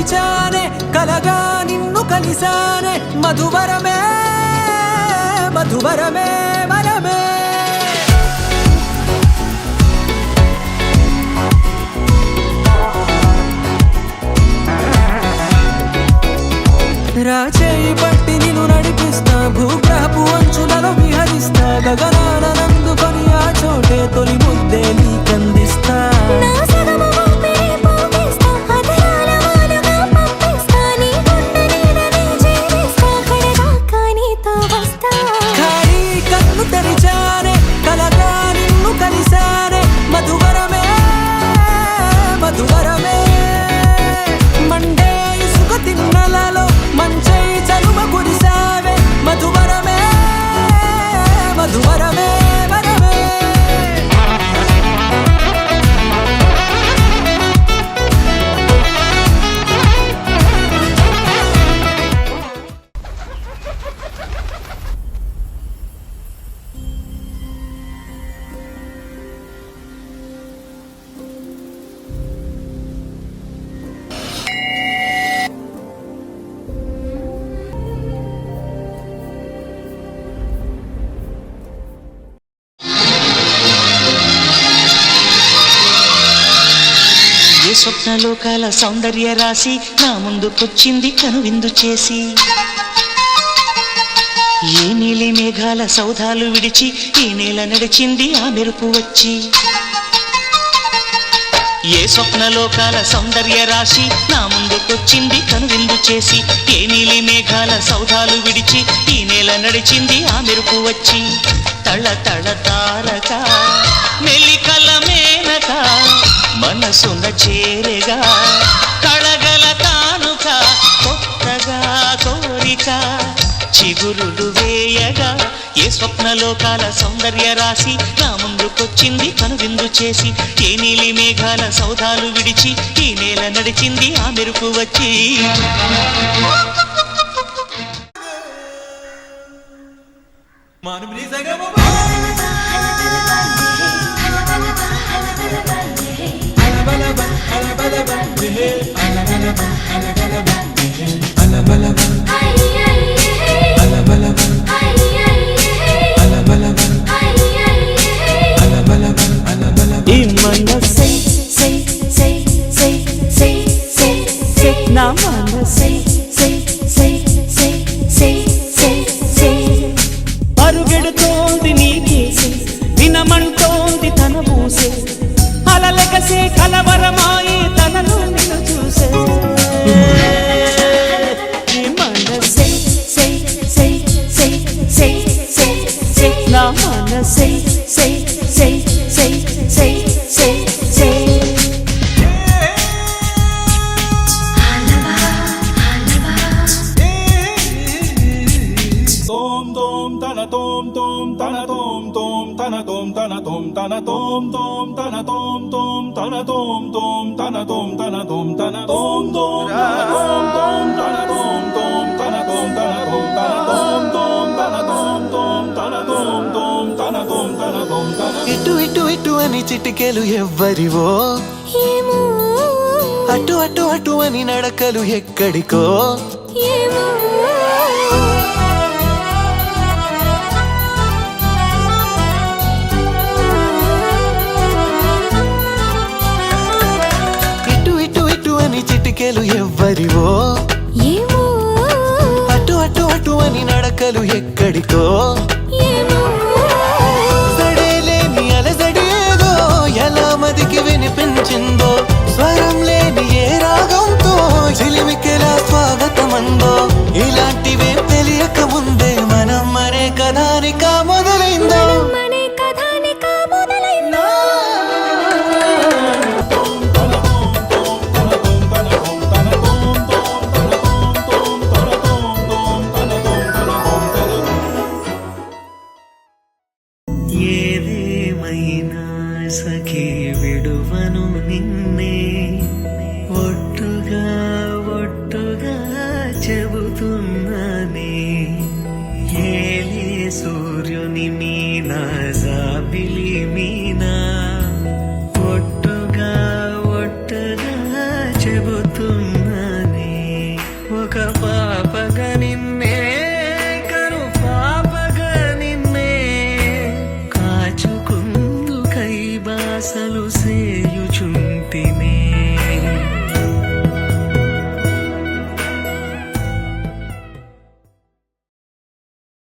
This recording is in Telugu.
మరిచానే కలగా నిన్ను కలిసానే మధువరమే మధువరమే వరమే రాచేయి పట్టి నిన్ను నడిపిస్తా భూగ్రహపు అంచులలో విహరిస్తా గగనాన నందుకొని ఆ చోటే తొలి ముద్దే నీకందిస్తా ఖాళీ కన్ను తెరిచానే కలగా నిన్ను కలిసానే మధువరమే మధువరమే మండే ఇసుక తిన్నలలో మంచై చలువ కురిసావే మధువరమే మధువరమే వరమే స్వప్నలోకాల సౌందర్య రాశి నా ముందుకొచ్చింది కనువిందు చేసి ఏ నీలి మేఘాల సౌధాలు విడిచి ఈ నేల నడిచింది ఆ మెరుపు వచ్చి ఏ స్వప్నలోకాల సౌందర్య రాశి నా ముందుకొచ్చింది కనువిందు చేసి ఏ నీలి మేఘాల సౌధాలు విడిచి ఈ నేల నడిచింది ఆ మెరుపు వచ్చి తళ తళ తారక మెలికల మేనక మనసున చేరగా కళగల కానుక కొత్తగా కోరిక చిగురులు వేయగా ఏ స్వప్నలోకాల సౌందర్య రాశి నా ముందుకొచ్చింది కనువిందు చేసి ఏ నీలి మేఘాల సౌధాలు విడిచి ఈ నేల నడిచింది ఆ మెరుపు వచ్చి అరుగెడుతోంది నీకేసే వినమంటోంది తన పూసే అలలెగసే కలవరమాయి తనలో నిన్ను చూసే నా మనసే tom tom tana tom tom tana tom tana tom tana tom tom tana tom tom tana tom tom tana tom tana tom tana tom tom tom tom tana tom tom tana tom tana tom tana tom tom tana tom tom tana tom tom tana tom tana tom tana ఇటు ఇటు ఇటు అని చిటికెలు ఎవ్వరివో ఏమో అటు అటు అటు అని నడకలు ఎక్కడికో ఏమో చిటికెలు ఎవ్వరివో ఏమో అటు అటు అటు అని నడకలు ఎక్కడికో ఏమో సడేలేని అలజడేదో ఎలా మదికి వినిపించిందో స్వరం లేని ఏ రాగంతో చిలిమికెలా స్వాగతమందో